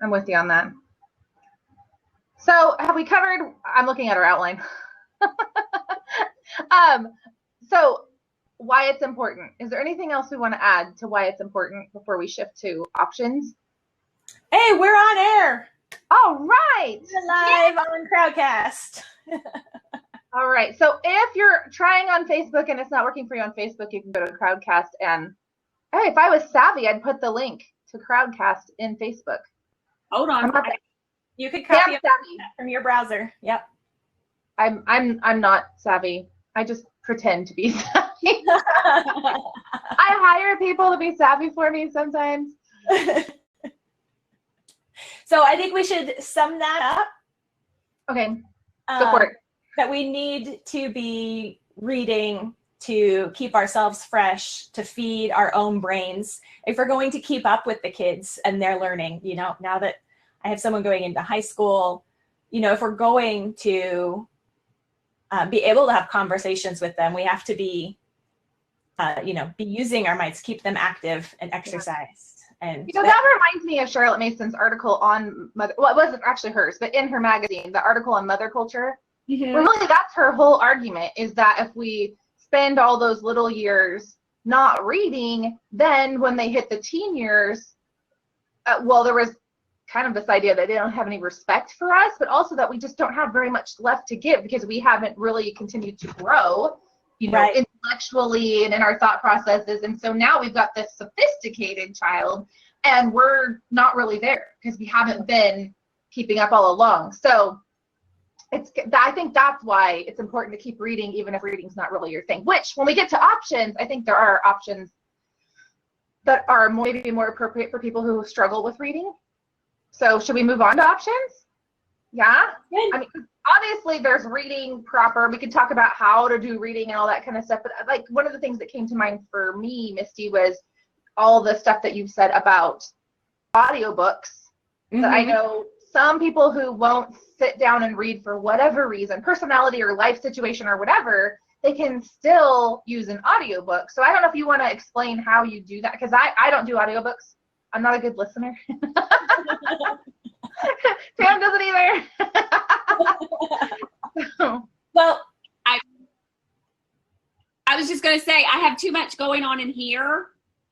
I'm with you on that. So have we covered, I'm looking at our outline. So why it's important. Is there anything else we want to add to why it's important before we shift to options? Hey, we're on air. All right. We're live on Crowdcast. All right. So if you're trying on Facebook and it's not working for you on Facebook, you can go to Crowdcast, and hey, if I was savvy, I'd put the link to Crowdcast in Facebook. Hold on. You could copy it from your browser. Yep. I'm not savvy. I just pretend to be savvy. I hire people to be savvy for me sometimes. So I think we should sum that up. Okay, go for it. That we need to be reading to keep ourselves fresh, to feed our own brains. If we're going to keep up with the kids and their learning, you know, now that I have someone going into high school, you know, if we're going to be able to have conversations with them, we have to be, you know, be using our minds, keep them active and exercised. And you know, that reminds me of Charlotte Mason's article on mother. Well, it wasn't actually hers, but in her magazine, the article on mother culture. Mm-hmm. Well, really, that's her whole argument, is that if we spend all those little years not reading, then when they hit the teen years, well, there was kind of this idea that they don't have any respect for us, but also that we just don't have very much left to give because we haven't really continued to grow, you know, right, intellectually and in our thought processes. And so now we've got this sophisticated child and we're not really there because we haven't been keeping up all along. So I think that's why it's important to keep reading, even if reading's not really your thing, which when we get to options, I think there are options that are maybe more appropriate for people who struggle with reading. So should we move on to options? Yeah? Good. I mean, obviously there's reading proper. We could talk about how to do reading and all that kind of stuff. But like one of the things that came to mind for me, Mystie, was all the stuff that you've said about audiobooks. Mm-hmm. That I know some people who won't sit down and read for whatever reason, personality or life situation or whatever, they can still use an audiobook. So I don't know if you want to explain how you do that, because I don't do audiobooks. I'm not a good listener. Pam doesn't either. Well, I was just going to say, I have too much going on in here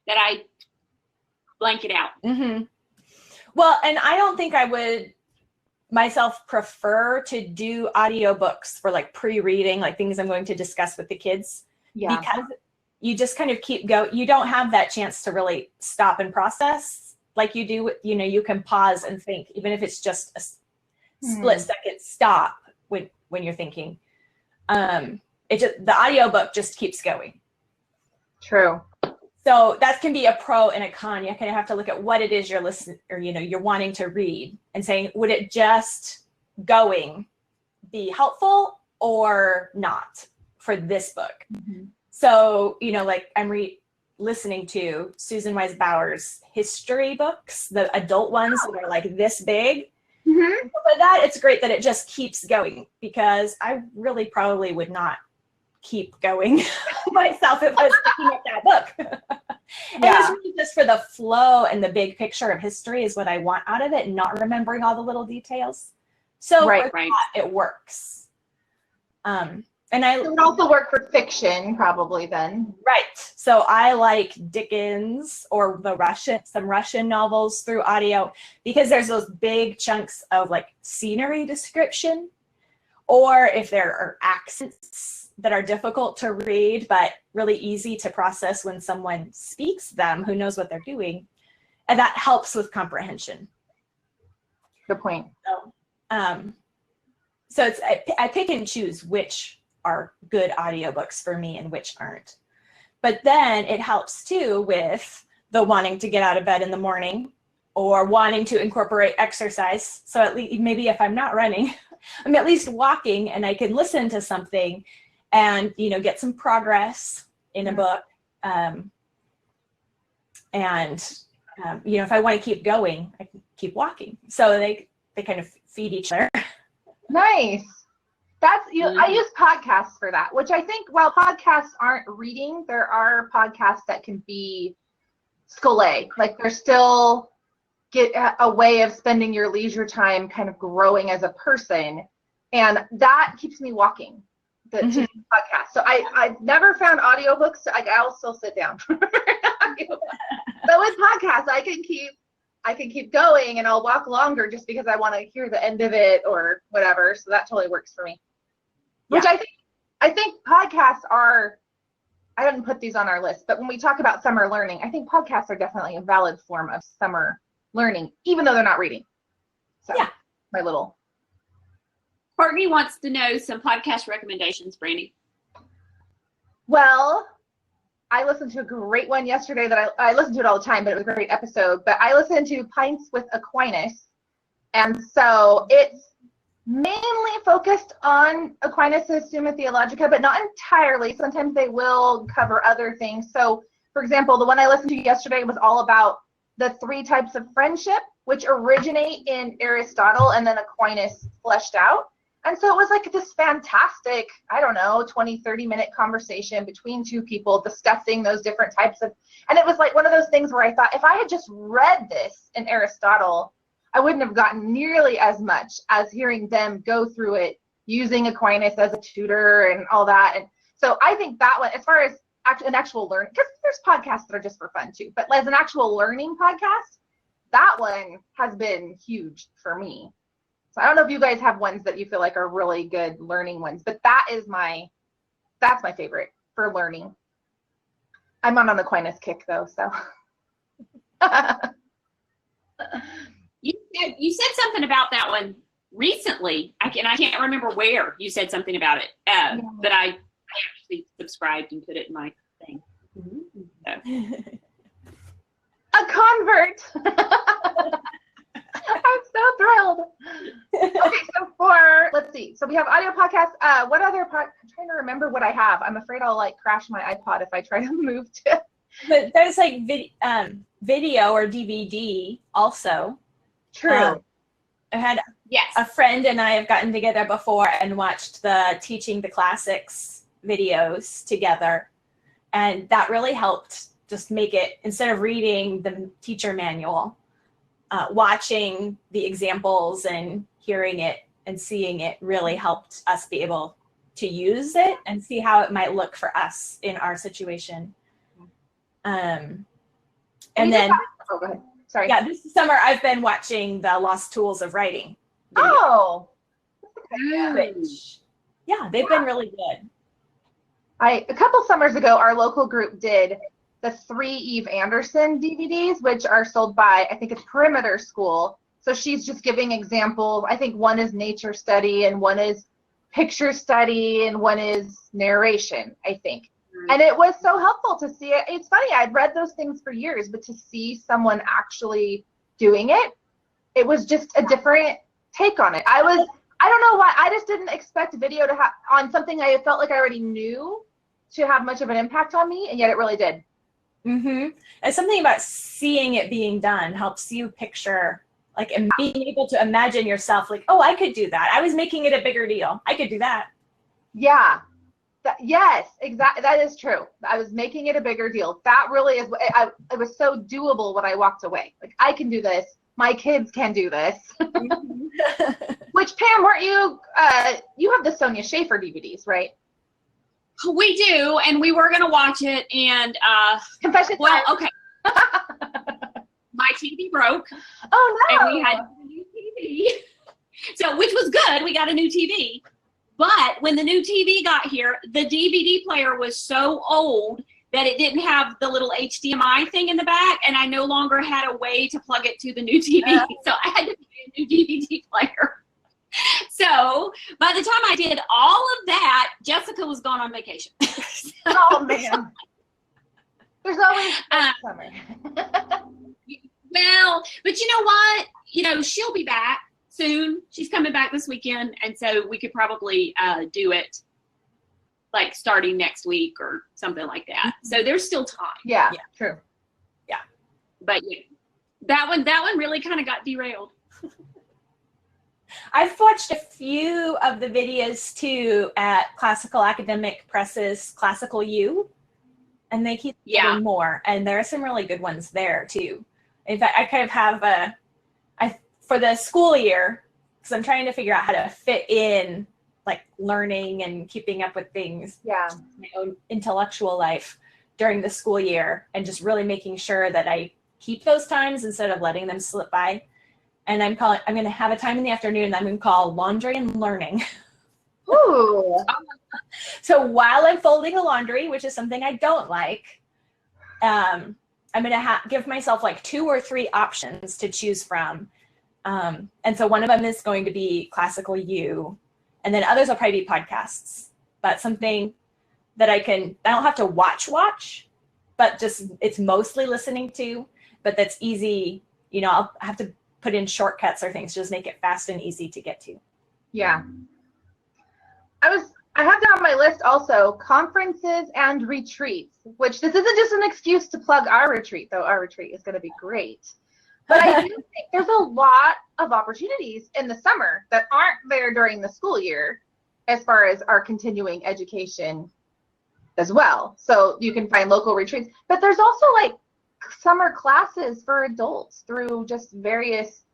that I blank it out. Mm-hmm. Well, and I don't think I would myself prefer to do audiobooks for like pre-reading, like things I'm going to discuss with the kids. Yeah. Because you just kind of keep going. You don't have that chance to really stop and process like you do. You know, you can pause and think, even if it's just a split second stop when you're thinking. The audiobook just keeps going. True. So that can be a pro and a con. You kind of have to look at what it is you're listening, or, you know, you're wanting to read, and saying, would it just going be helpful or not for this book? Mm-hmm. So, you know, like I'm listening to Susan Wise Bauer's history books, the adult ones that are like this big. Mm-hmm. But that it's great that it just keeps going, because I really probably would not keep going myself if I was picking up that book. And it's really just for the flow and the big picture of history is what I want out of it, not remembering all the little details. So right. It works. And it would also work for fiction, probably then. Right. So I like Dickens or some Russian novels through audio, because there's those big chunks of like scenery description, or if there are accents that are difficult to read, but really easy to process when someone speaks them who knows what they're doing. And that helps with comprehension. Good point. So I pick and choose which are good audiobooks for me and which aren't. But then it helps too with the wanting to get out of bed in the morning or wanting to incorporate exercise. So at least maybe if I'm not running, I'm at least walking and I can listen to something and, you know, get some progress in a book. You know, if I want to keep going, I can keep walking. So they kind of feed each other. Nice. I use podcasts for that, which I think while podcasts aren't reading, there are podcasts that can be Scholé. Like they're still get a way of spending your leisure time kind of growing as a person. And that keeps me walking, the podcast. So I've never found audiobooks. I'll still sit down. But with podcasts, I can keep going, and I'll walk longer just because I want to hear the end of it or whatever. So that totally works for me. Which I think podcasts are, I didn't put these on our list, but when we talk about summer learning, I think podcasts are definitely a valid form of summer learning, even though they're not reading. So my little. Courtney wants to know some podcast recommendations, Brandy. Well, I listened to a great one yesterday that I listen to it all the time, but it was a great episode. But I listened to Pints with Aquinas. And so it's mainly focused on Aquinas' Summa Theologica, but not entirely. Sometimes they will cover other things. So, for example, the one I listened to yesterday was all about the 3 types of friendship, which originate in Aristotle and then Aquinas fleshed out. And so it was like this fantastic, 20, 30-minute conversation between 2 people discussing those different types of, and it was like one of those things where I thought, if I had just read this in Aristotle, I wouldn't have gotten nearly as much as hearing them go through it using Aquinas as a tutor and all that. And so I think that one, as far as an actual learning, because there's podcasts that are just for fun too, but as an actual learning podcast, that one has been huge for me. So I don't know if you guys have ones that you feel like are really good learning ones, but that's my favorite for learning. I'm on an Aquinas kick though, so. You said something about that one recently. I can't remember where you said something about it, but I actually subscribed and put it in my thing. So. A convert. I'm so thrilled. Okay, so let's see. So we have audio podcasts. What other I'm trying to remember what I have. I'm afraid I'll like crash my iPod if I try to move to. But there's like video or DVD also. True. I had a friend and I have gotten together before and watched the Teaching the Classics videos together. And that really helped just make it, instead of reading the teacher manual, watching the examples and hearing it and seeing it really helped us be able to use it and see how it might look for us in our situation. And then, go ahead. Sorry. Yeah, this summer I've been watching the Lost Tools of Writing video. Oh. Which, they've been really good. A couple summers ago, our local group did the 3 Eve Anderson DVDs, which are sold by, I think it's Perimeter School. So she's just giving examples. I think one is nature study and one is picture study and one is narration, I think. And it was so helpful to see it. It's funny, I'd read those things for years, but to see someone actually doing it, it was just a different take on it. I don't know why, I just didn't expect video to have, on something I felt like I already knew, to have much of an impact on me, and yet it really did. And something about seeing it being done helps you picture, like, and being able to imagine yourself like, oh, I could do that. I was making it a bigger deal. I could do that. Yeah. Yes, exactly. That is true. I was making it a bigger deal. That really is. It was so doable when I walked away. Like, I can do this. My kids can do this. Which, Pam, weren't you? You have the Sonia Schaefer DVDs, right? We do, and we were gonna watch it. And confession. Well, okay. My TV broke. Oh no! And we had a new TV. So, which was good. We got a new TV. But when the new TV got here, the DVD player was so old that it didn't have the little HDMI thing in the back, and I no longer had a way to plug it to the new TV. So I had to buy a new DVD player. So by the time I did all of that, Jessica was gone on vacation. Oh, man. There's always summer. Well, but you know what? She'll be back soon. She's coming back this weekend, and so we could probably do it like starting next week or something like that. So there's still time. Yeah, true. Yeah, but that one really kind of got derailed. I've watched a few of the videos too at Classical Academic Press's Classical U, and they keep getting more. And there are some really good ones there too. In fact, I kind of have for the school year, because I'm trying to figure out how to fit in like learning and keeping up with things, my own intellectual life during the school year, and just really making sure that I keep those times instead of letting them slip by. And I'm going to have a time in the afternoon that I'm going to call laundry and learning. Ooh. So while I'm folding the laundry, which is something I don't like, I'm going to give myself like 2 or 3 options to choose from. And so one of them is going to be classical U, and then others will probably be podcasts, but something that I don't have to watch, but just it's mostly listening to, but that's easy. You know, I'll have to put in shortcuts or things, just make it fast and easy to get to. Yeah. I have down on my list also conferences and retreats, which this isn't just an excuse to plug our retreat, though our retreat is going to be great. But I do think there's a lot of opportunities in the summer that aren't there during the school year as far as our continuing education as well. So you can find local retreats, but there's also like summer classes for adults through just various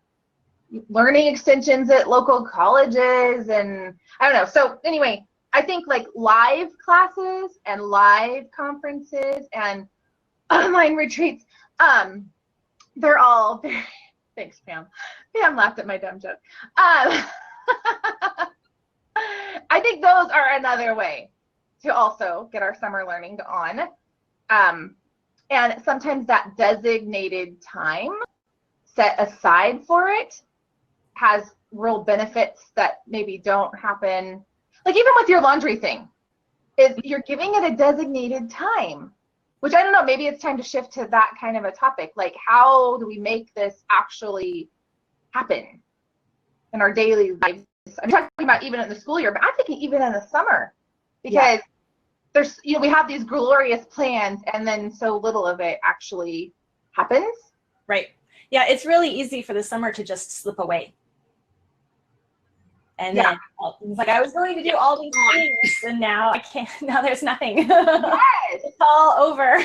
learning extensions at local colleges, and I don't know. So anyway, I think like live classes and live conferences and online retreats, they're all very, thanks, Pam. Pam laughed at my dumb joke. I think those are another way to also get our summer learning on. And sometimes that designated time set aside for it has real benefits that maybe don't happen. Like even with your laundry thing, is you're giving it a designated time, which I don't know, maybe it's time to shift to that kind of a topic. Like how do we make this actually happen in our daily lives? I'm talking about even in the school year, but I'm thinking even in the summer, because there's, you know, we have these glorious plans and then so little of it actually happens. Right. Yeah, it's really easy for the summer to just slip away. And then it's like I was going to do all these things, and now I can't. Now there's nothing. Yes. It's all over.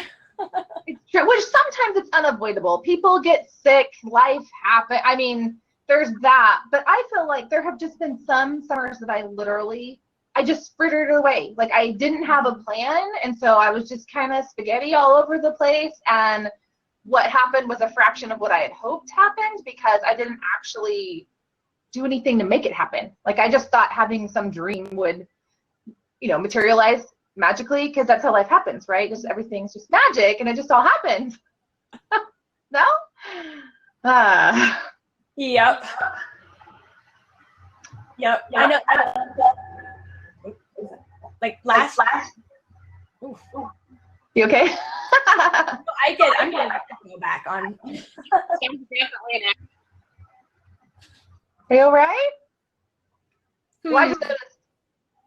It's true. Which sometimes it's unavoidable. People get sick. Life happens. I mean, there's that. But I feel like there have just been some summers that I just frittered away. Like I didn't have a plan, and so I was just kind of spaghetti all over the place. And what happened was a fraction of what I had hoped happened because I didn't actually do anything to make it happen. Like I just thought having some dream would, you know, materialize magically, because that's how life happens, right? Just everything's just magic and it just all happens. No? Yep. Yep. I know. Like last. Oof. You okay? I'm gonna have to go back on. Are you all right? Well, I just noticed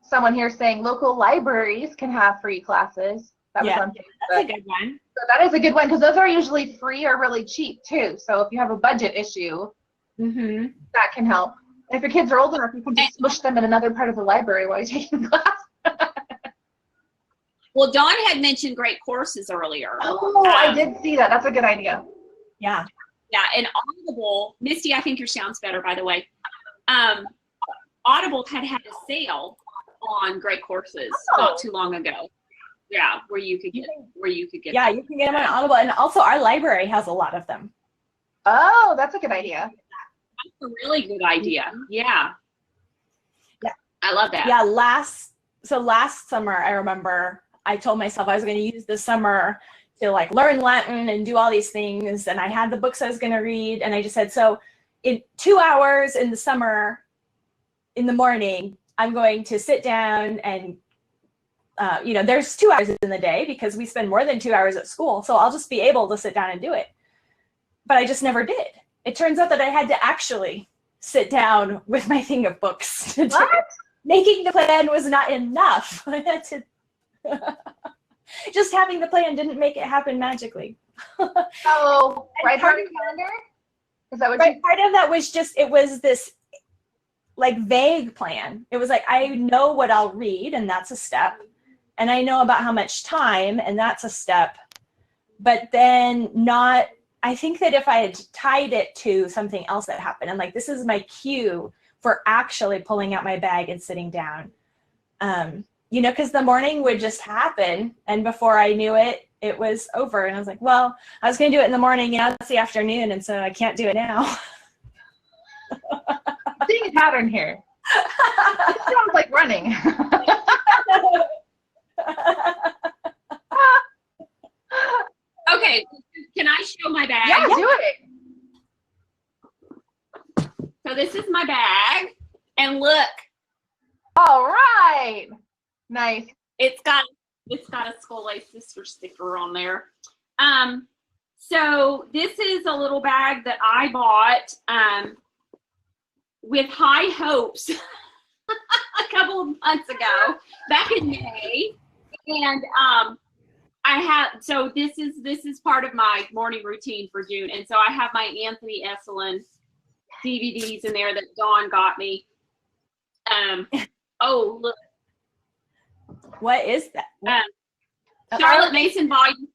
someone here saying local libraries can have free classes. That was on Facebook. That's a good one. So that is a good one, because those are usually free or really cheap too. So if you have a budget issue, that can help. And if your kids are old enough, you can just smush them in another part of the library while you're taking class. Well, Dawn had mentioned great courses earlier. Oh, I did see that. That's a good idea. Yeah. Yeah, and Audible, Misty, I think your sound's better, by the way. Audible had a sale on great courses not too long ago. Yeah, where you could get. Yeah, you can get them on Audible, and also our library has a lot of them. Oh, that's a good idea. That's a really good idea. Yeah. Yeah, I love that. Yeah, last summer I remember I told myself I was going to use this summer to like learn Latin and do all these things, and I had the books I was going to read, and I just said, so in 2 hours in the summer in the morning I'm going to sit down and there's 2 hours in the day because we spend more than 2 hours at school, so I'll just be able to sit down and do it. But I just never did. It turns out that I had to actually sit down with my thing of books to do it. Making the plan was not enough. I had to just having the plan didn't make it happen magically. So, right part of your calendar? Is that what part of that was just, it was this like vague plan. It was like, I know what I'll read, and that's a step. And I know about how much time, and that's a step. But then not I think that if I had tied it to something else that happened, and like, this is my cue for actually pulling out my bag and sitting down, you know, because the morning would just happen. And before I knew it, it was over. And I was like, well, I was going to do it in the morning. Now it's the afternoon. And so I can't do it now. Seeing a pattern here. It sounds like running. Okay, can I show my bag? Yeah, do it. So this is my bag, and look. All right. Nice. It's got a Scholé Sisters sticker on there. So this is a little bag that I bought with high hopes a couple of months ago, back in May, and so this is part of my morning routine for June, and so I have my Anthony Esselin DVDs in there that Dawn got me. Oh, look. What is that? Charlotte Mason volume.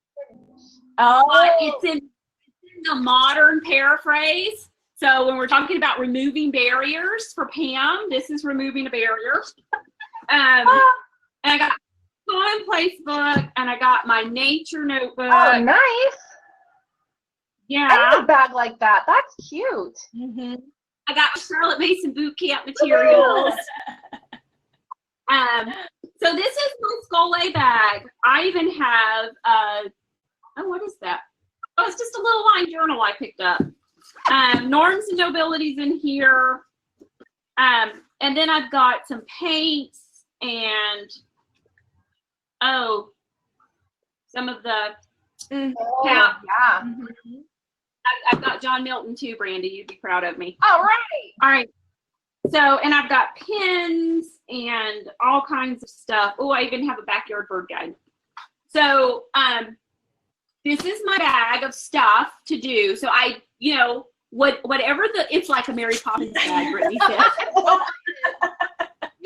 Oh, It's in the modern paraphrase. So when we're talking about removing barriers for Pam, this is removing a barrier. And I got commonplace book, and I got my nature notebook. Oh, nice. Yeah. I need a bag like that. That's cute. mm-hmm. I got Charlotte Mason boot camp materials. So this is my Scholé bag. I even have, what is that? Oh, it's just a little line journal I picked up. Norms and nobilities in here. And then I've got some paints and, some of the Yeah. Mm-hmm. I've got John Milton too, Brandy. You'd be proud of me. All right. All right. So, and I've got pins and all kinds of stuff. Oh, I even have a backyard bird guide. So, this is my bag of stuff to do. So whatever it's like a Mary Poppins bag, Brittany said. You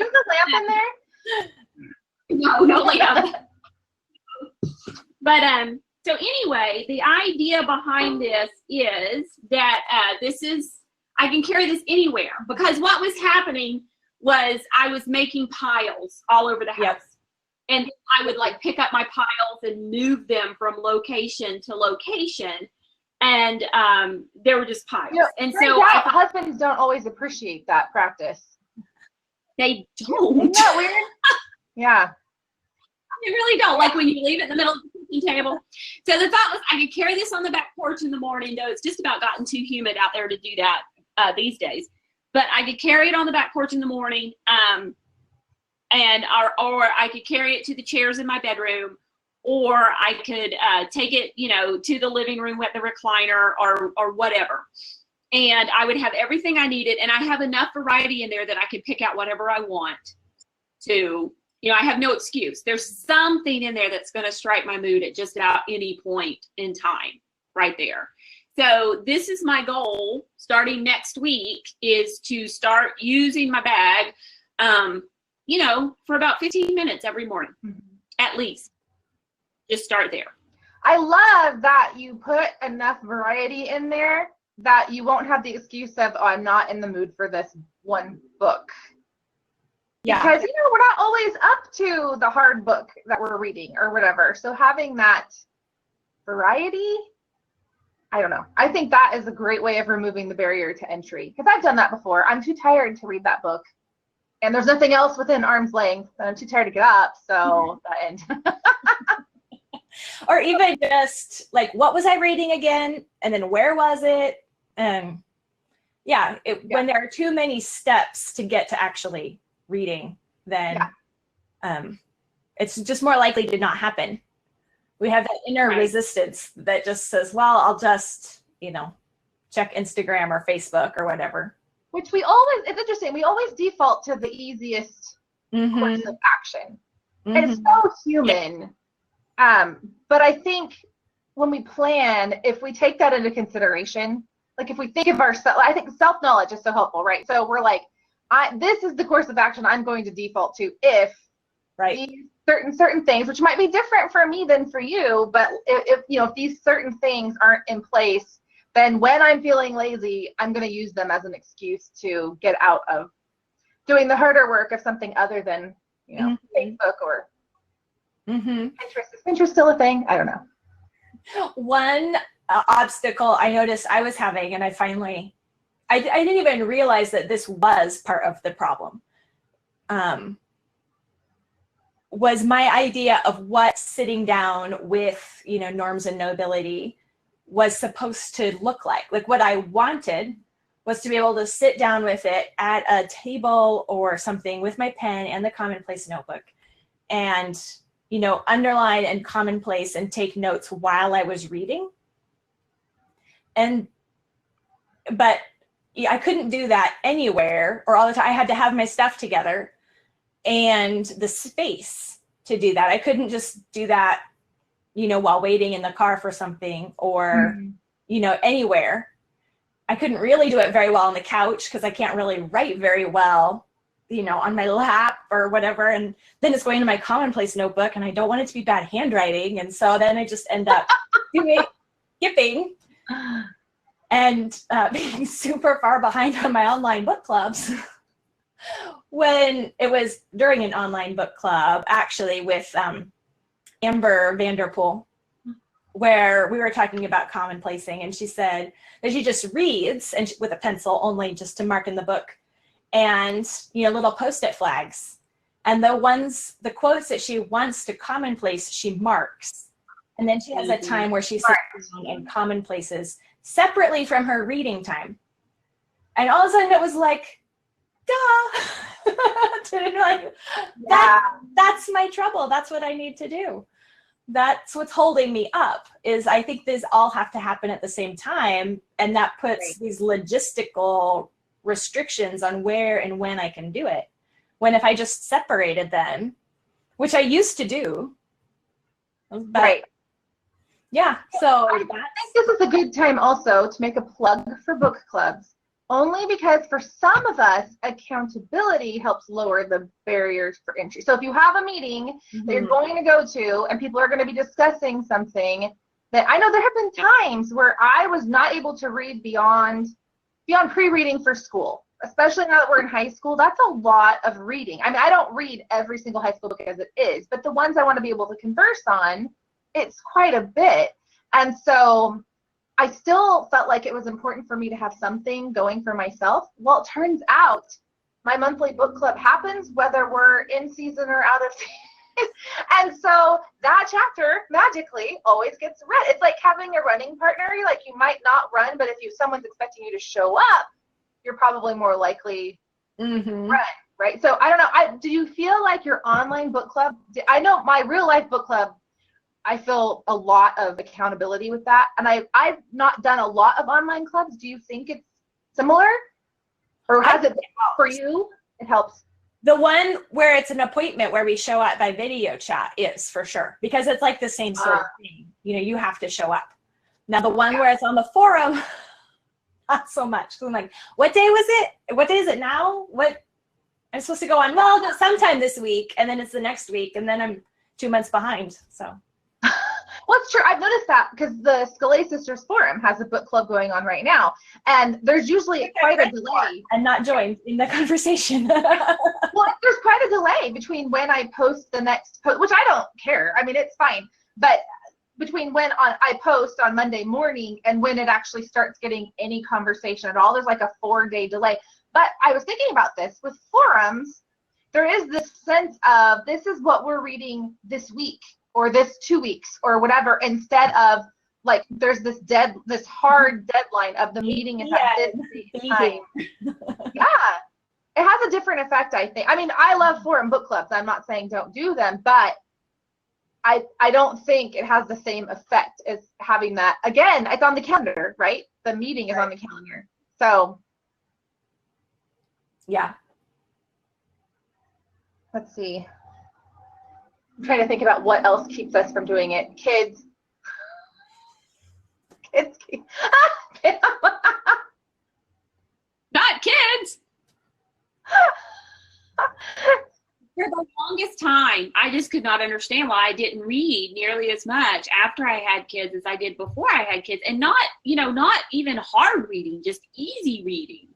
have a lamp in there? No lamp. But, so anyway, the idea behind this is that I can carry this anywhere, because what was happening was I was making piles all over the house. Yep. And I would like pick up my piles and move them from location to location. And there were just piles. And so husbands don't always appreciate that practice. They don't. Isn't that weird? Yeah. They really don't. Like when you leave it in the middle of the kitchen table. So the thought was I could carry this on the back porch in the morning, though it's just about gotten too humid out there to do that these days. But I could carry it on the back porch in the morning, or I could carry it to the chairs in my bedroom, or I could take it, to the living room with the recliner or whatever. And I would have everything I needed, and I have enough variety in there that I can pick out whatever I want to. I have no excuse. There's something in there that's going to strike my mood at just about any point in time right there. So this is my goal starting next week, is to start using my bag, for about 15 minutes every morning, at least. Just start there. I love that you put enough variety in there that you won't have the excuse of, oh, I'm not in the mood for this one book. Yeah. Because, we're not always up to the hard book that we're reading or whatever. So having that variety, I don't know. I think that is a great way of removing the barrier to entry. Because I've done that before. I'm too tired to read that book. And there's nothing else within arm's length. And I'm too tired to get up. So that end. Or even just like, what was I reading again? And then where was it? When there are too many steps to get to actually reading, then it's just more likely to not happen. We have that inner resistance that just says, well, I'll just, check Instagram or Facebook or whatever. Which it's interesting, we always default to the easiest course of action. And it's so human. But I think when we plan, if we take that into consideration, like if we think of ourselves, I think self-knowledge is so helpful, right? So we're like, this is the course of action I'm going to default to if these certain things, which might be different for me than for you, but if these certain things aren't in place, then when I'm feeling lazy, I'm going to use them as an excuse to get out of doing the harder work of something other than Facebook or Pinterest. Is Pinterest still a thing? I don't know. One obstacle I noticed I was having, and I didn't even realize that this was part of the problem, was my idea of what sitting down with, norms and nobility was supposed to look like. Like, what I wanted was to be able to sit down with it at a table or something with my pen and the commonplace notebook and, underline and commonplace and take notes while I was reading. But I couldn't do that anywhere or all the time. I had to have my stuff together and the space to do that. I couldn't just do that, while waiting in the car for something or, anywhere. I couldn't really do it very well on the couch because I can't really write very well, on my lap or whatever. And then it's going to my commonplace notebook and I don't want it to be bad handwriting. And so then I just end up skipping and being super far behind on my online book clubs. When it was during an online book club, actually with Amber Vanderpool, where we were talking about commonplacing, and she said that she just reads and with a pencil only just to mark in the book, and little Post-it flags, and the quotes that she wants to commonplace she marks, and then she has a time where she sits down and commonplaces separately from her reading time, and all of a sudden it was like, duh. That's my trouble. That's what I need to do. That's what's holding me up, is I think these all have to happen at the same time. And that puts these logistical restrictions on where and when I can do it. When if I just separated them, which I used to do. But, yeah. So I think this is a good time also to make a plug for book clubs. Only because for some of us, accountability helps lower the barriers for entry. So if you have a meeting that you're going to go to and people are going to be discussing something, that I know there have been times where I was not able to read beyond pre-reading for school, especially now that we're in high school. That's a lot of reading. I mean, I don't read every single high school book as it is, but the ones I want to be able to converse on, it's quite a bit. And so I still felt like it was important for me to have something going for myself. Well, it turns out my monthly book club happens whether we're in season or out of season. And so that chapter magically always gets read. It's like having a running partner. Like, you might not run, but if someone's expecting you to show up, you're probably more likely to run, right? So I don't know. Do you feel like your online book club, I know my real life book club, I feel a lot of accountability with that. And I've not done a lot of online clubs. Do you think it's similar? Or has it been for you? It helps. The one where it's an appointment where we show up by video chat is for sure, because it's like the same sort of thing. You have to show up. Now the one where it's on the forum, not so much. So I'm like, what day was it? What day is it now? What I'm supposed to go on? Well, sometime this week, and then it's the next week, and then I'm 2 months behind. So. Well, it's true. I've noticed that because the Scholé Sisters forum has a book club going on right now, and there's usually quite a delay. And not joined in the conversation. Well, there's quite a delay between when I post the next post, which I don't care. I mean, it's fine. But between when I post on Monday morning and when it actually starts getting any conversation at all, there's like a 4-day delay. But I was thinking about this with forums. There is this sense of this is what we're reading this week, or this 2 weeks, or whatever, instead of like there's this hard deadline of the meeting is at this time. Yeah, it has a different effect, I think. I mean, I love forum book clubs. I'm not saying don't do them, but I don't think it has the same effect as having that. Again, it's on the calendar, right? The meeting is on the calendar. So, yeah. Let's see. I'm trying to think about what else keeps us from doing it. Kids. Not kids. For the longest time, I just could not understand why I didn't read nearly as much after I had kids as I did before I had kids. And not, not even hard reading, just easy reading.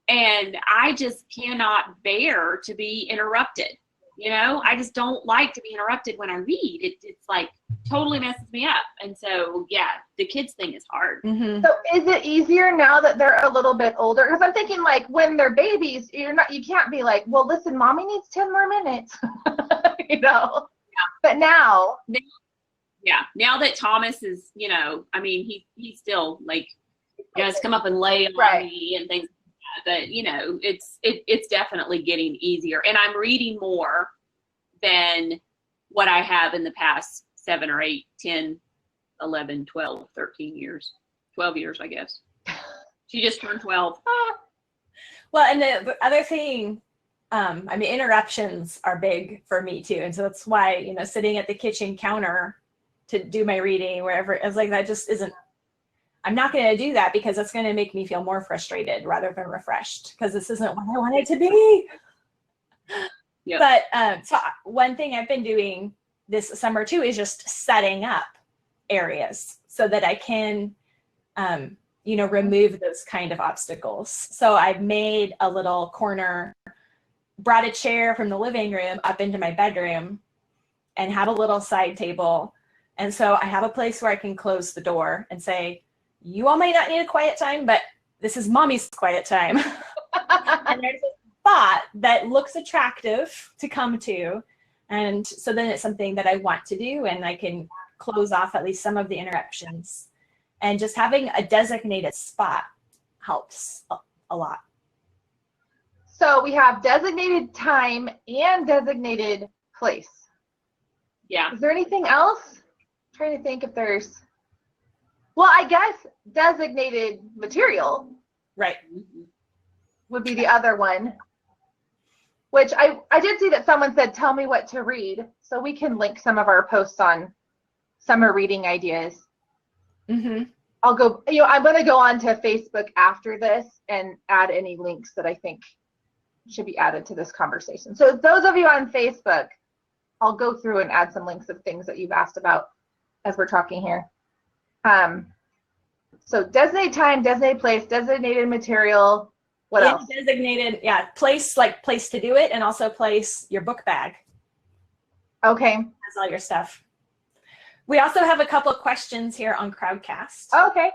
And I just cannot bear to be interrupted. I just don't like to be interrupted when I read. It's like totally messes me up. And so, yeah, the kids thing is hard. Mm-hmm. So is it easier now that they're a little bit older? Because I'm thinking, like, when they're babies, you can't be like, well, listen, mommy needs 10 more minutes, Yeah. But now. Yeah. Now that Thomas is, he's still like, has come up and lay on me and things. But it's definitely getting easier, and I'm reading more than what I have in the past 7 or 8, 10, 11, 12, 13 years, 12 years, I guess. She just turned 12. Well, and the other thing, interruptions are big for me too. And so that's why, sitting at the kitchen counter to do my reading, wherever, it's like, that just isn't, I'm not going to do that because that's going to make me feel more frustrated rather than refreshed, because this isn't what I want it to be. Yep. But so one thing I've been doing this summer too is just setting up areas so that I can, remove those kind of obstacles. So I've made a little corner, brought a chair from the living room up into my bedroom and have a little side table. And so I have a place where I can close the door and say, you all might not need a quiet time, but this is mommy's quiet time. And there's a spot that looks attractive to come to. And so then it's something that I want to do, and I can close off at least some of the interruptions. And just having a designated spot helps a lot. So we have designated time and designated place. Yeah. Is there anything else? I'm trying to think if there's, well, I guess designated material. Right. Would be the other one. Which I did see that someone said, tell me what to read. So we can link some of our posts on summer reading ideas. Mm-hmm. I'll go, I'm going to go on to Facebook after this and add any links that I think should be added to this conversation. So those of you on Facebook, I'll go through and add some links of things that you've asked about as we're talking here. So designated time, designated place, designated material. What else? Designated, place, like place to do it, and also place your book bag. Okay. Has all your stuff. We also have a couple of questions here on Crowdcast. Okay.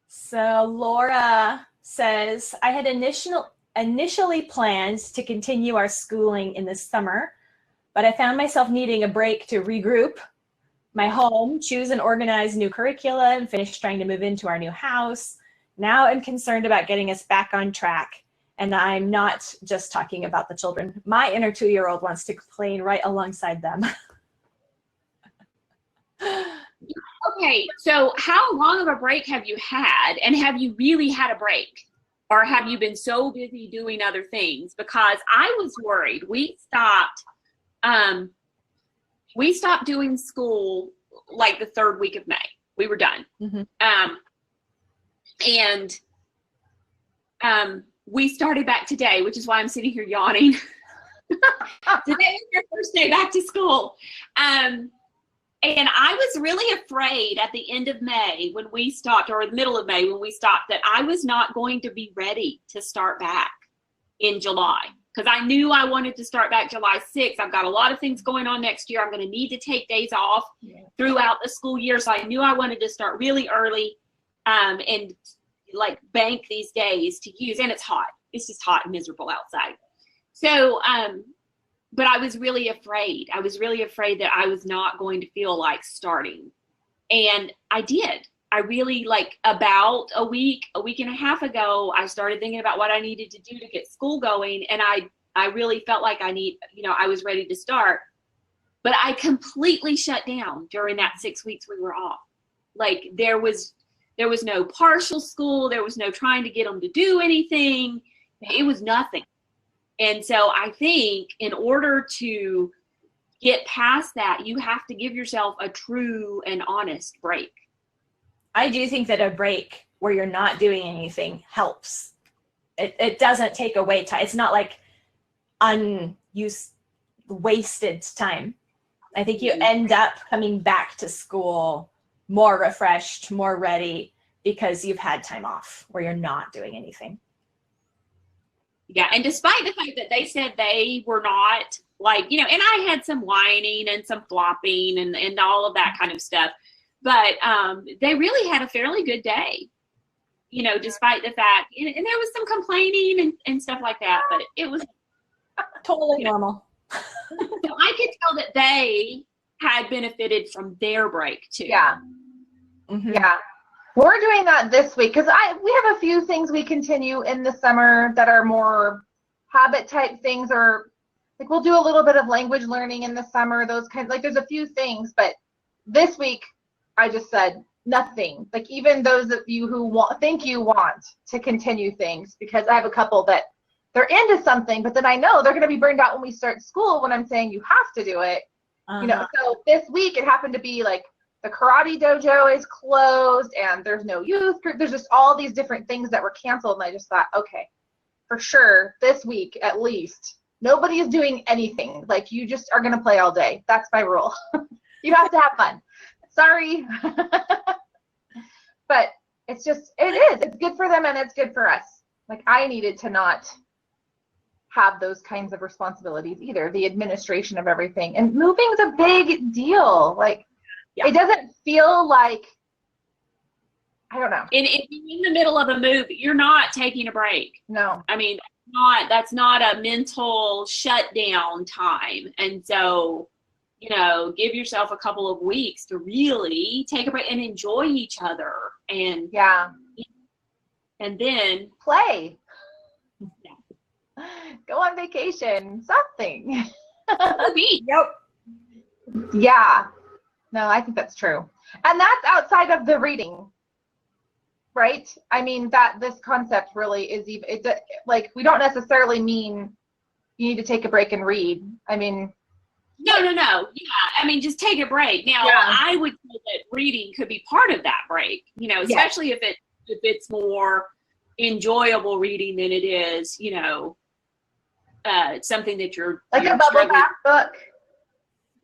So Laura says, I had initially planned to continue our schooling in the summer, but I found myself needing a break to regroup my home, choose and organize new curricula, and finish trying to move into our new house. Now I'm concerned about getting us back on track. And I'm not just talking about the children. My inner 2-year-old wants to complain right alongside them. Okay, so how long of a break have you had? And have you really had a break? Or have you been so busy doing other things? Because I was worried. We stopped doing school like the 3rd week of May. We were done. Mm-hmm. And we started back today, which is why I'm sitting here yawning. Today is your first day back to school. And I was really afraid at the end of May when we stopped, or the middle of May when we stopped, that I was not going to be ready to start back in July. Because I knew I wanted to start back July 6th. I've got a lot of things going on next year. I'm going to need to take days off throughout the school year. So I knew I wanted to start really early and like bank these days to use. And it's hot. It's just hot and miserable outside. So, but I was really afraid. I was really afraid that I was not going to feel like starting. And I did. I really, like, about a week and a half ago, I started thinking about what I needed to do to get school going. And I really felt like I was ready to start. But I completely shut down during that 6 weeks we were off. Like, there was no partial school. There was no trying to get them to do anything. It was nothing. And so I think in order to get past that, you have to give yourself a true and honest break. I do think that a break where you're not doing anything helps. It doesn't take away time. It's not like wasted time. I think you end up coming back to school more refreshed, more ready, because you've had time off where you're not doing anything. Yeah, and despite the fact that they said they were not like, you know, and I had some whining and some flopping and all of that kind of stuff, but they really had a fairly good day, you know, despite the fact, and there was some complaining and stuff like that, but it was totally normal. So I could tell that they had benefited from their break too. Yeah. Mm-hmm. Yeah. We're doing that this week because we have a few things we continue in the summer that are more habit type things, or like we'll do a little bit of language learning in the summer, those kinds, like there's a few things, but this week I just said nothing. Like even those of you who think you want to continue things, because I have a couple that they're into something, but then I know they're going to be burned out when we start school when I'm saying you have to do it. Uh-huh. You know, so this week it happened to be like the karate dojo is closed and there's no youth group. There's just all these different things that were canceled. And I just thought, okay, for sure, this week at least, nobody is doing anything. Like you just are going to play all day. That's my rule. You have to have fun. Sorry. But it's just, it's good for them and it's good for us. Like I needed to not have those kinds of responsibilities either. The administration of everything, and moving's a big deal. Like, it doesn't feel like, I don't know. And if you're in the middle of a move, you're not taking a break. No. I mean, that's not a mental shutdown time. And so, you know, give yourself a couple of weeks to really take a break and enjoy each other. And and then play. Go on vacation. Something. Yep. Yeah. No, I think that's true. And that's outside of the reading, right? I mean, that this concept really is even, it's like, we don't necessarily mean you need to take a break and read. I mean. No. Yeah. I mean, just take a break. Now, I would say that reading could be part of that break, you know, especially if it's more enjoyable reading than it is, you know, something that you're like a bubble bath book.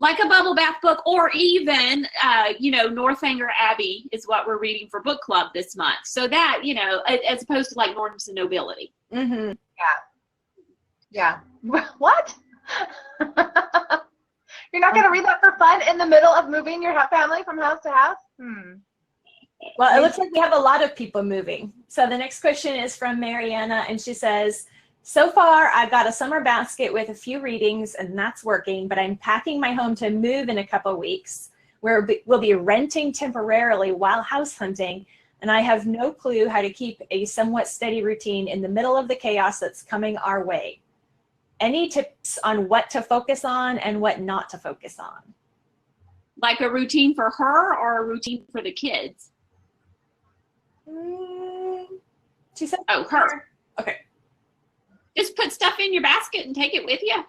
Like a bubble bath book, or even, you know, Northanger Abbey is what we're reading for book club this month. So that, you know, as opposed to like Norms and Nobility. Mm-hmm. Yeah. What? You're not going to read that for fun in the middle of moving your family from house to house? Well, it looks like we have a lot of people moving. So the next question is from Mariana, and she says, so far, I've got a summer basket with a few readings, and that's working, but I'm packing my home to move in a couple weeks, where we'll be renting temporarily while house hunting, and I have no clue how to keep a somewhat steady routine in the middle of the chaos that's coming our way. Any tips on what to focus on and what not to focus on? Like a routine for her or a routine for the kids? She said, oh, her. Okay. Just put stuff in your basket and take it with you.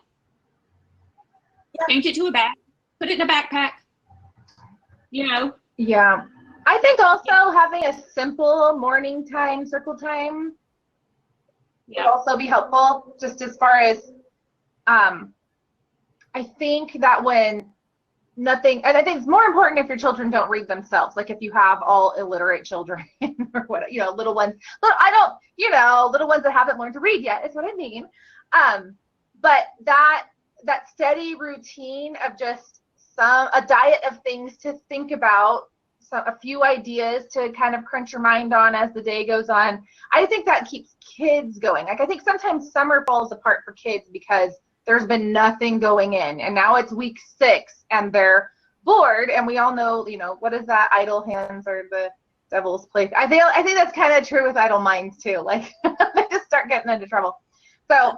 Change it to a bag. Put it in a backpack. You know? Yeah. I think also having a simple morning time, circle time, would also be helpful, just as far as, I think that when nothing, and I think it's more important if your children don't read themselves, like if you have all illiterate children or what, you know, little ones, little ones that haven't learned to read yet is what I mean. But that steady routine of just a diet of things to think about, a few ideas to kind of crunch your mind on as the day goes on. I think that keeps kids going. Like I think sometimes summer falls apart for kids because there's been nothing going in, and now it's week 6 and they're bored, and we all know, you know, what is that, idle hands or the devil's play. I think that's kind of true with idle minds too. Like they just start getting into trouble. So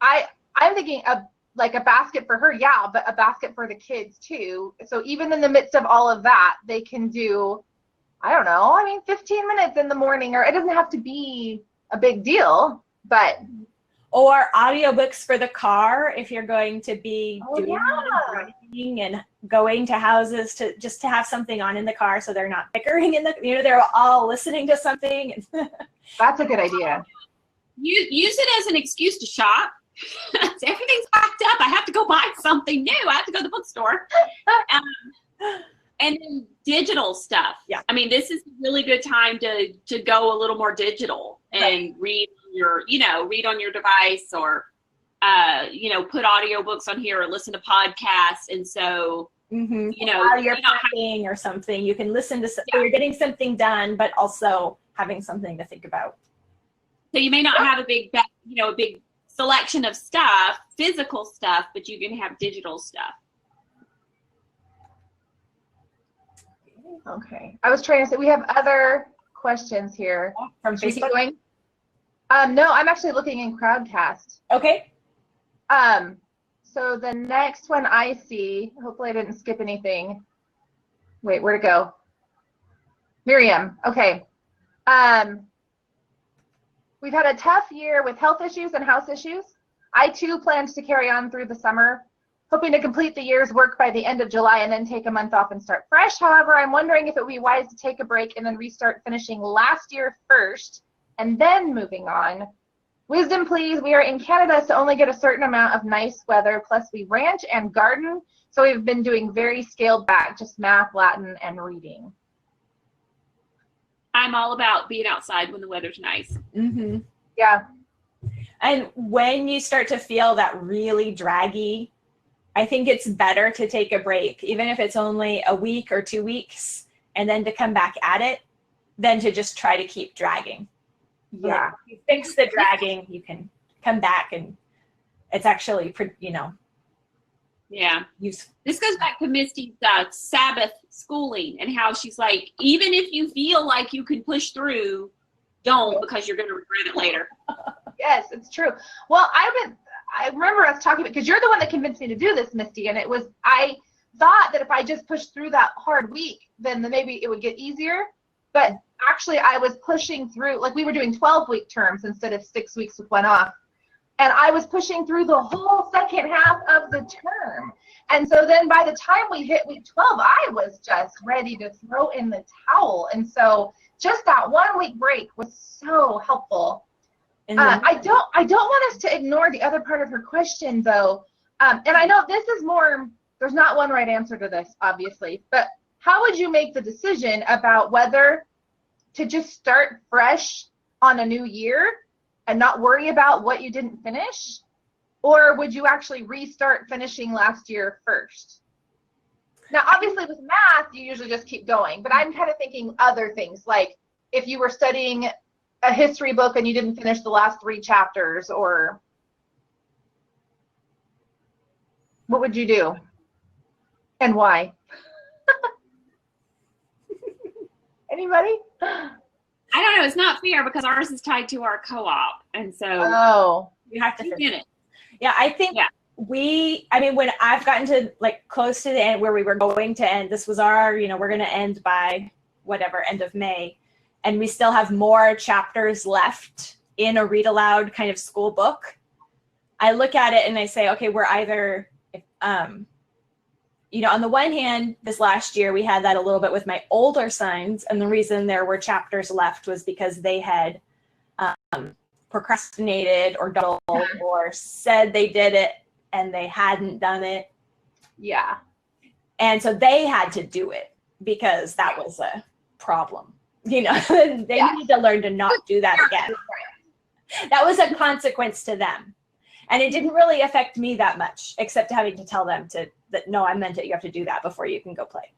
I'm thinking of like a basket for her, but a basket for the kids too. So even in the midst of all of that, they can do, 15 minutes in the morning, or it doesn't have to be a big deal, but. Or audiobooks for the car if you're going to be doing writing and going to houses, to just to have something on in the car so they're not bickering they're all listening to something. That's a good idea. Use it as an excuse to shop. Everything's packed up. I have to go buy something new. I have to go to the bookstore. And then digital stuff. Yeah. I mean, this is a really good time to go a little more digital and read on your device, or put audiobooks on here or listen to podcasts. And so while you're packing or something, you can listen to so you're getting something done, but also having something to think about. So you may not have a big selection of stuff, physical stuff, but you can have digital stuff. Okay. I was trying to say, we have other questions here. From Should we keep Facebook? going? No, I'm actually looking in Crowdcast. Okay. So the next one I see, hopefully I didn't skip anything. Wait, where'd it go? Miriam. Okay. We've had a tough year with health issues and house issues. I too planned to carry on through the summer, hoping to complete the year's work by the end of July and then take a month off and start fresh. However, I'm wondering if it would be wise to take a break and then restart finishing last year first and then moving on. Wisdom, please. We are in Canada, so only get a certain amount of nice weather, plus we ranch and garden, so we've been doing very scaled back, just math, Latin, and reading. I'm all about being outside when the weather's nice. Mm-hmm. Yeah. And when you start to feel that really draggy, I think it's better to take a break, even if it's only a week or 2 weeks, and then to come back at it, than to just try to keep dragging. Yeah. If you fix the dragging, you can come back, and it's actually, Yeah. useful. This goes back to Mistie's Sabbath schooling and how she's like, even if you feel like you can push through, don't, because you're going to regret it later. Yes, it's true. Well, I remember us talking, because you're the one that convinced me to do this, Misty, and I thought that if I just pushed through that hard week, then maybe it would get easier. But actually, I was pushing through, like we were doing 12-week terms instead of 6 weeks with one off. And I was pushing through the whole second half of the term. And so then by the time we hit week 12, I was just ready to throw in the towel. And so just that 1 week break was so helpful. I don't want us to ignore the other part of her question, though. And I know this is more, there's not one right answer to this, obviously. But how would you make the decision about whether to just start fresh on a new year and not worry about what you didn't finish? Or would you actually restart finishing last year first? Now, obviously with math, you usually just keep going, but I'm kind of thinking other things, like if you were studying a history book and you didn't finish the last 3 chapters, or what would you do and why? Anybody? I don't know. It's not fair because ours is tied to our co-op. And so you have to finish it. Yeah, I think when I've gotten to like close to the end where we were going to end, this was our, we're going to end by whatever, end of May. And we still have more chapters left in a read aloud kind of school book. I look at it and I say, okay, we're either, on the one hand, this last year we had that a little bit with my older sons. And the reason there were chapters left was because they had procrastinated or dawdled or said they did it and they hadn't done it. Yeah. And so they had to do it because that was a problem. They needed to learn to not do that again. That was a consequence to them. And it didn't really affect me that much, except having to tell them that no, I meant it. You have to do that before you can go play.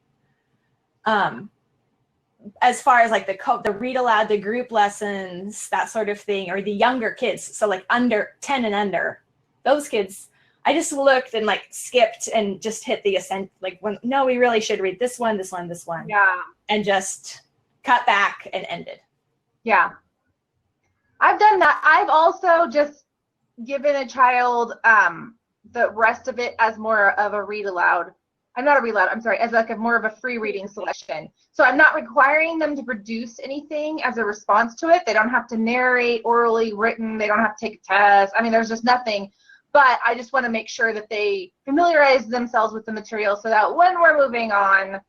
As far as like the read aloud, the group lessons, that sort of thing, or the younger kids, so like under 10 and under, those kids, I just looked and like skipped and just hit the ascent. Like, we really should read this one. Yeah. And just cut back and ended. Yeah. I've done that. I've also just given a child the rest of it as more of a read aloud. I'm not a read aloud, I'm sorry, as like more of a free reading selection. So I'm not requiring them to produce anything as a response to it. They don't have to narrate orally, written. They don't have to take a test. I mean, there's just nothing. But I just want to make sure that they familiarize themselves with the material so that when we're moving on,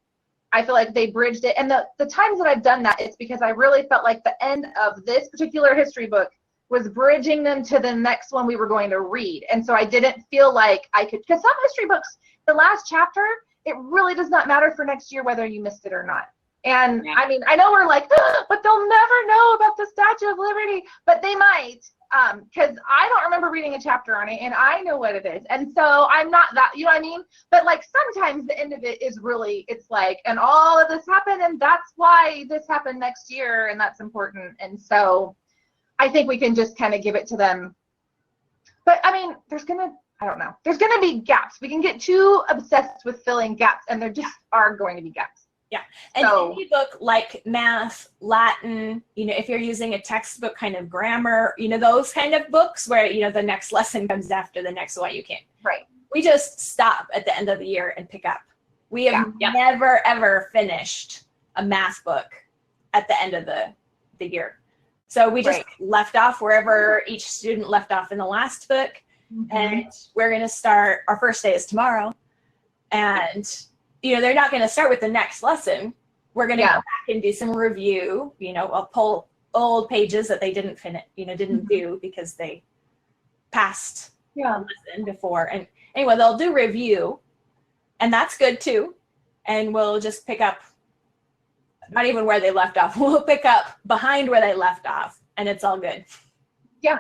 I feel like they bridged it. And the times that I've done that, it's because I really felt like the end of this particular history book was bridging them to the next one we were going to read. And so I didn't feel like I could, because some history books, the last chapter, it really does not matter for next year whether you missed it or not. And Yeah. I mean, I know we're like, but they'll never know about the Statue of Liberty, but they might, because I don't remember reading a chapter on it and I know what it is. And so I'm not that, you know what I mean? But like sometimes the end of it is really, it's like, and all of this happened and that's why this happened next year and that's important. And so I think we can just kind of give it to them. But I mean, there's going to be gaps. We can get too obsessed with filling gaps and there just are going to be gaps. Yeah, and So, any book like math, Latin, if you're using a textbook kind of grammar, those kind of books where, the next lesson comes after the next one, you can't. right. We just stop at the end of the year and pick up. We have Yeah. never, ever finished a math book at the end of the year. So we just left off wherever each student left off in the last book. Mm-hmm. And we're going to start, our first day is tomorrow. And they're not going to start with the next lesson. We're going to go back and do some review. I'll pull old pages that they didn't finish, didn't do because they passed the lesson before. And anyway, they'll do review, and that's good too. And we'll just pick up, not even where they left off. We'll pick up behind where they left off, and it's all good. Yeah.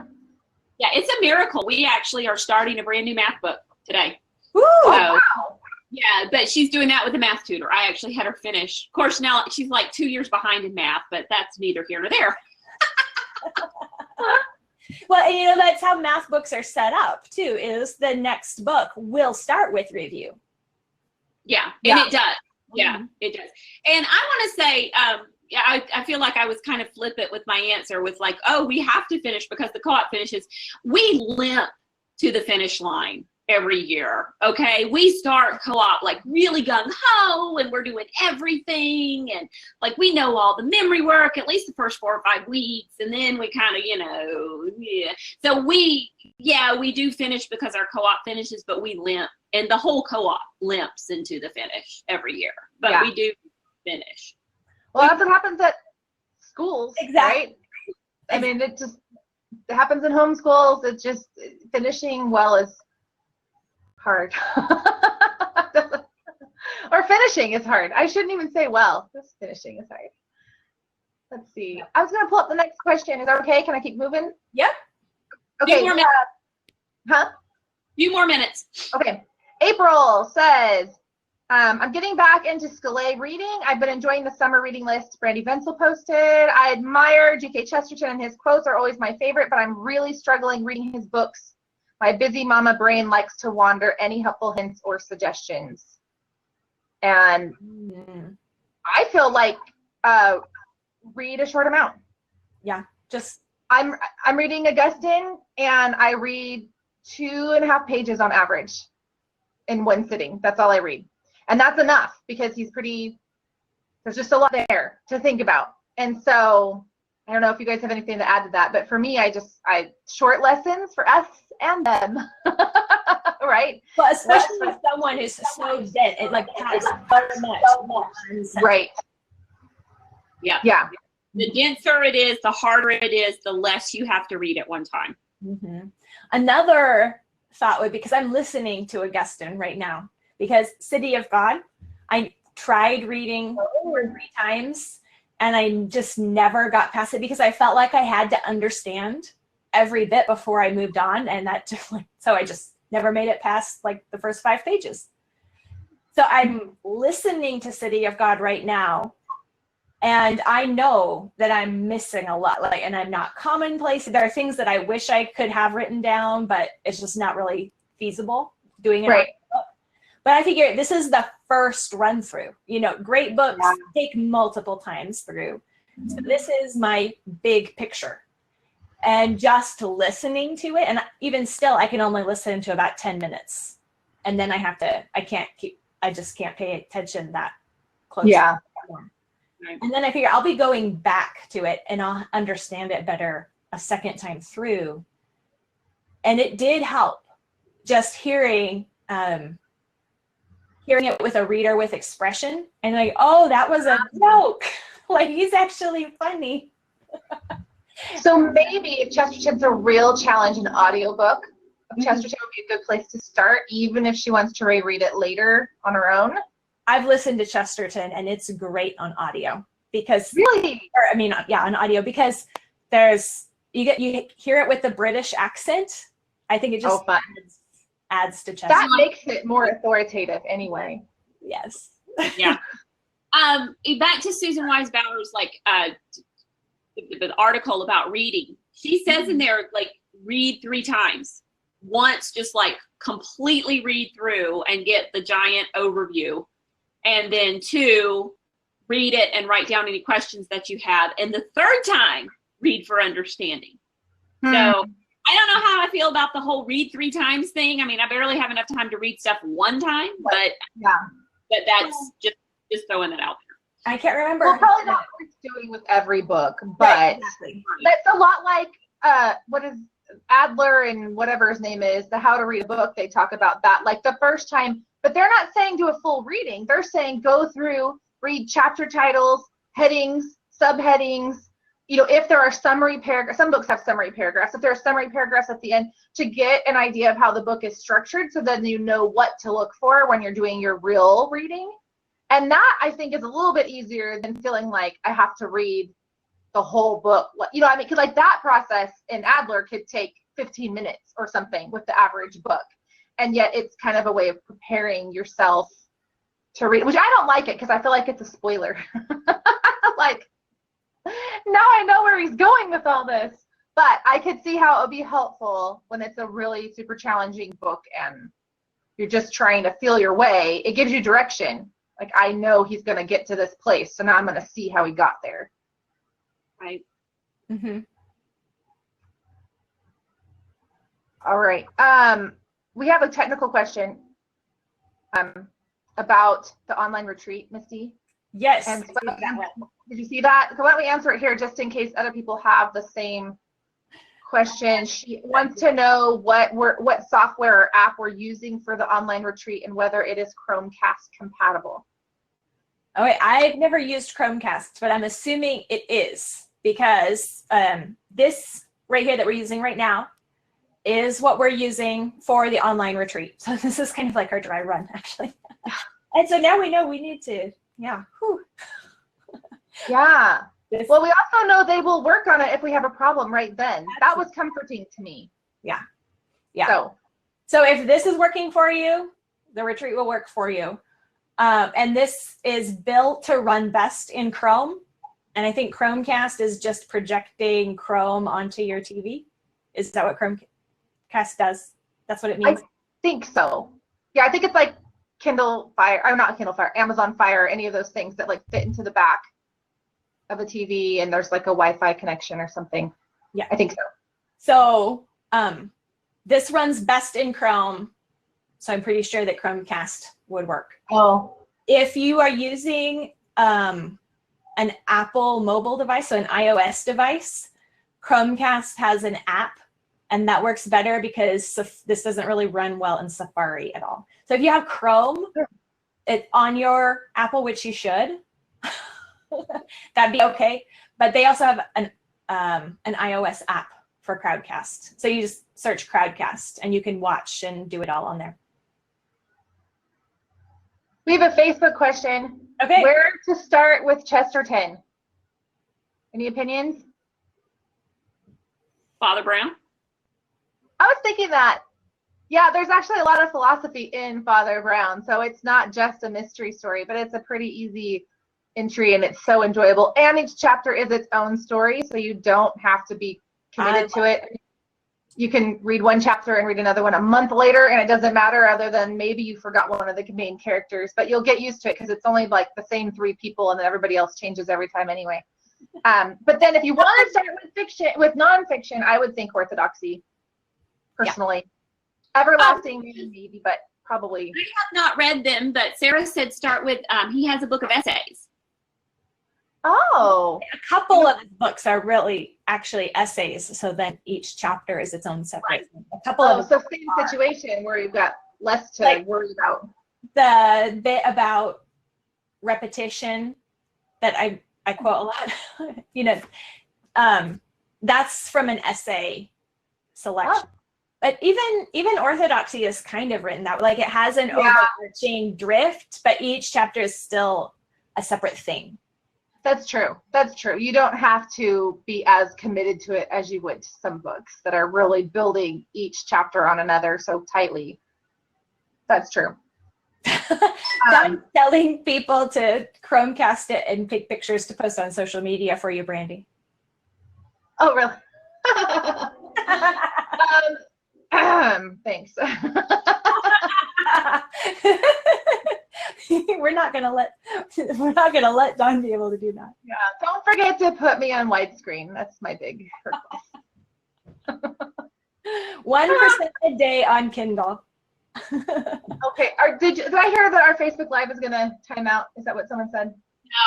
Yeah, it's a miracle. We actually are starting a brand new math book today. Woo! So, wow. yeah, but she's doing that with a math tutor. I actually had her finish. Of course, now she's like 2 years behind in math, but that's neither here nor there. Well, and that's how math books are set up too, is the next book will start with review. Yeah, and it does. Yeah, it does. And I want to say, I feel like I was kind of flippant with my answer with like, oh, we have to finish because the co-op finishes. We limp to the finish line every year, okay? We start co-op like really gung-ho and we're doing everything and like we know all the memory work at least the first 4 or 5 weeks and then we kind of, So we do finish because our co-op finishes, but we limp and the whole co-op limps into the finish every year, but we do finish. Well, that's what happens at schools, Exactly. right? I mean, it happens in homeschools. It's just finishing well is hard. Or finishing is hard. I shouldn't even say well. Just finishing is hard. Let's see. I was going to pull up the next question. Is that okay? Can I keep moving? Yep. Okay. Few more minutes. Huh? Few more minutes. Okay. April says, I'm getting back into Scholé reading. I've been enjoying the summer reading list Brandy Vencel posted. I admire G.K. Chesterton and his quotes are always my favorite, but I'm really struggling reading his books. My busy mama brain likes to wander. Any helpful hints or suggestions? And I feel like read a short amount. Yeah, just I'm reading Augustine, and I read 2.5 pages on average in one sitting. That's all I read. And that's enough because there's just a lot there to think about. And so I don't know if you guys have anything to add to that, but for me, I short lessons for us and them, right? Well, especially with someone who's so dense, it like has so much. Right. Yeah. Yeah. The denser it is, the harder it is, the less you have to read at one time. Mm-hmm. Another thought would be, because I'm listening to Augustine right now, because City of God, I tried reading 2 or 3 times and I just never got past it because I felt like I had to understand every bit before I moved on, and that just so I just never made it past like the first 5 pages. So I'm listening to City of God right now, and I know that I'm missing a lot, and I'm not commonplace. There are things that I wish I could have written down, but it's just not really feasible doing it. Right. But I figure this is the first run through. Great books take multiple times through. So this is my big picture. And just listening to it, and even still, I can only listen to about 10 minutes. And then I just can't pay attention that close. Yeah. And then I figure I'll be going back to it and I'll understand it better a second time through. And it did help just hearing it with a reader with expression and like, oh, that was a joke. Like, he's actually funny. So maybe if Chesterton's a real challenge, an audiobook of Chesterton would be a good place to start, even if she wants to reread it later on her own. I've listened to Chesterton and it's great on audio because on audio because you hear it with the British accent. I think it just adds to Chesterton. That makes it more authoritative anyway. Yes. Yeah. Back to Susan Wise Bowers, the article about reading. She says in there, read 3 times. Once, just completely read through and get the giant overview. And then 2, read it and write down any questions that you have. And the 3rd time, read for understanding. So I don't know how I feel about the whole read 3 times thing. I mean, I barely have enough time to read stuff 1 time, but that's just throwing it out there. I can't remember. Well, probably not what it's doing with every book, but that's a lot like what is Adler and whatever his name is, the How to Read a Book. They talk about that the first time, but they're not saying do a full reading. They're saying go through, read chapter titles, headings, subheadings. If there are summary paragraphs, some books have summary paragraphs. If there are summary paragraphs at the end, to get an idea of how the book is structured, so then you know what to look for when you're doing your real reading. And that, I think, is a little bit easier than feeling like I have to read the whole book. Because that process in Adler could take 15 minutes or something with the average book. And yet it's kind of a way of preparing yourself to read, which I don't like it because I feel like it's a spoiler. Now I know where he's going with all this. But I could see how it would be helpful when it's a really super challenging book and you're just trying to feel your way. It gives you direction. I know he's going to get to this place, so now I'm going to see how he got there. Right. Mm-hmm. All right. We have a technical question about the online retreat, Mystie. Yes. And did you see that? So why don't we answer it here just in case other people have the same question. She wants to know what software or app we're using for the online retreat and whether it is Chromecast compatible. Okay, I've never used Chromecast, but I'm assuming it is because this right here that we're using right now is what we're using for the online retreat. So this is kind of like our dry run, actually. And so now we know we need to, yeah. Whew. Yeah. Well, we also know they will work on it if we have a problem right then. That was comforting to me. Yeah. Yeah. So if this is working for you, the retreat will work for you. And this is built to run best in Chrome. And I think Chromecast is just projecting Chrome onto your TV. Is that what Chromecast does? That's what it means? I think so. Yeah, I think it's like Kindle Fire, or not Kindle Fire, Amazon Fire, any of those things that fit into the back of a TV and there's a Wi-Fi connection or something. Yeah, I think so. So this runs best in Chrome. So I'm pretty sure that Chromecast would work. Oh. If you are using an Apple mobile device, so an iOS device, Chromecast has an app and that works better because this doesn't really run well in Safari at all. So if you have Chrome on your Apple, which you should, that'd be okay. But they also have an iOS app for Crowdcast. So you just search Crowdcast and you can watch and do it all on there. We have a Facebook question. Okay. Where to start with Chesterton? Any opinions? Father Brown? I was thinking that. Yeah, there's actually a lot of philosophy in Father Brown. So it's not just a mystery story, but it's a pretty easy entry and it's so enjoyable. And each chapter is its own story, so you don't have to be committed to it. You can read one chapter and read another one a month later, and it doesn't matter other than maybe you forgot one of the main characters, but you'll get used to it because it's only the same 3 people and then everybody else changes every time anyway. But then if you want to start with nonfiction, I would think Orthodoxy, personally. Yeah. Everlasting, maybe, but probably. I have not read them, but Sarah said start with, he has a book of essays. Oh. A couple of his books are really actually essays, so then each chapter is its own separate thing. A couple of so same situation where you've got less to worry about. The bit about repetition that I quote a lot, That's from an essay selection. Oh. But even Orthodoxy is kind of written that way. Like it has an overarching drift, but each chapter is still a separate thing. That's true. That's true. You don't have to be as committed to it as you would to some books that are really building each chapter on another so tightly. That's true. I'm telling people to Chromecast it and take pictures to post on social media for you, Brandy. Oh, really? Thanks. We're not gonna let Dawn be able to do that. Yeah. Don't forget to put me on widescreen. That's my big request. 1% a day on Kindle. Okay. Did I hear that our Facebook Live is gonna time out? Is that what someone said?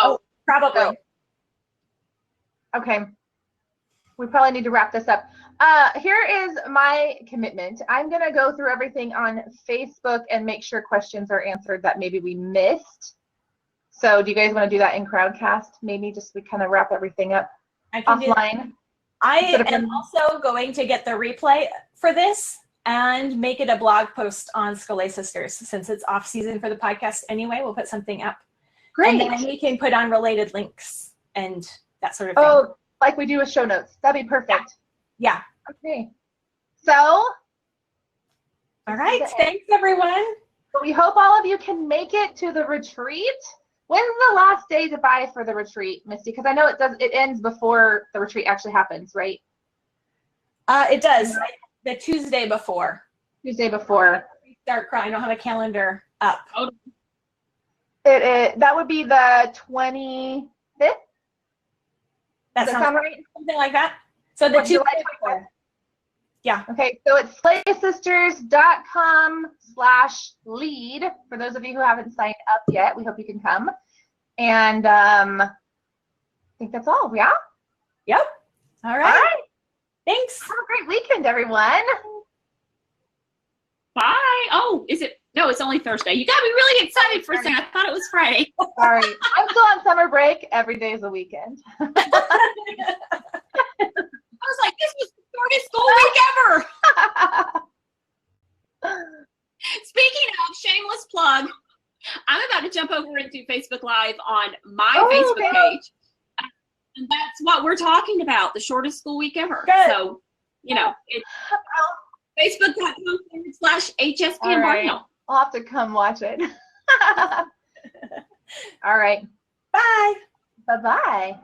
No. Probably. No. Okay. We probably need to wrap this up. Here is my commitment. I'm going to go through everything on Facebook and make sure questions are answered that maybe we missed. So do you guys want to do that in Crowdcast? Maybe just we kind of wrap everything up offline. I am also going to get the replay for this and make it a blog post on Scholé Sisters. Since it's off season for the podcast anyway, we'll put something up. Great. And then we can put on related links and that sort of thing. Oh, like we do with show notes. That'd be perfect. Yeah. Okay. So. All right. Thanks, everyone. We hope all of you can make it to the retreat. When's the last day to buy for the retreat, Misty? Because I know it ends before the retreat actually happens, right? It does. The Tuesday before. Tuesday before. Start crying. I don't have a calendar up. That would be the 25th. Does that sound right? Something like that. So the Tuesday before. Yeah. Okay, so it's scholésisters.com/lead for those of you who haven't signed up yet. We hope you can come. And I think that's all. Yeah? Yep. All right. All right. Thanks. Have a great weekend, everyone. Bye. Oh, is it? No, it's only Thursday. You got me really excited for a second. I thought it was Friday. Sorry. I'm still on summer break. Every day is a weekend. I was like, this was the shortest school week ever. Speaking of shameless plug, I'm about to jump over into Facebook Live on my Facebook page. And that's what we're talking about, the shortest school week ever. Good. So, it's facebook.com/HSPM Barnhill. I'll have to come watch it. All right. Bye. Bye-bye.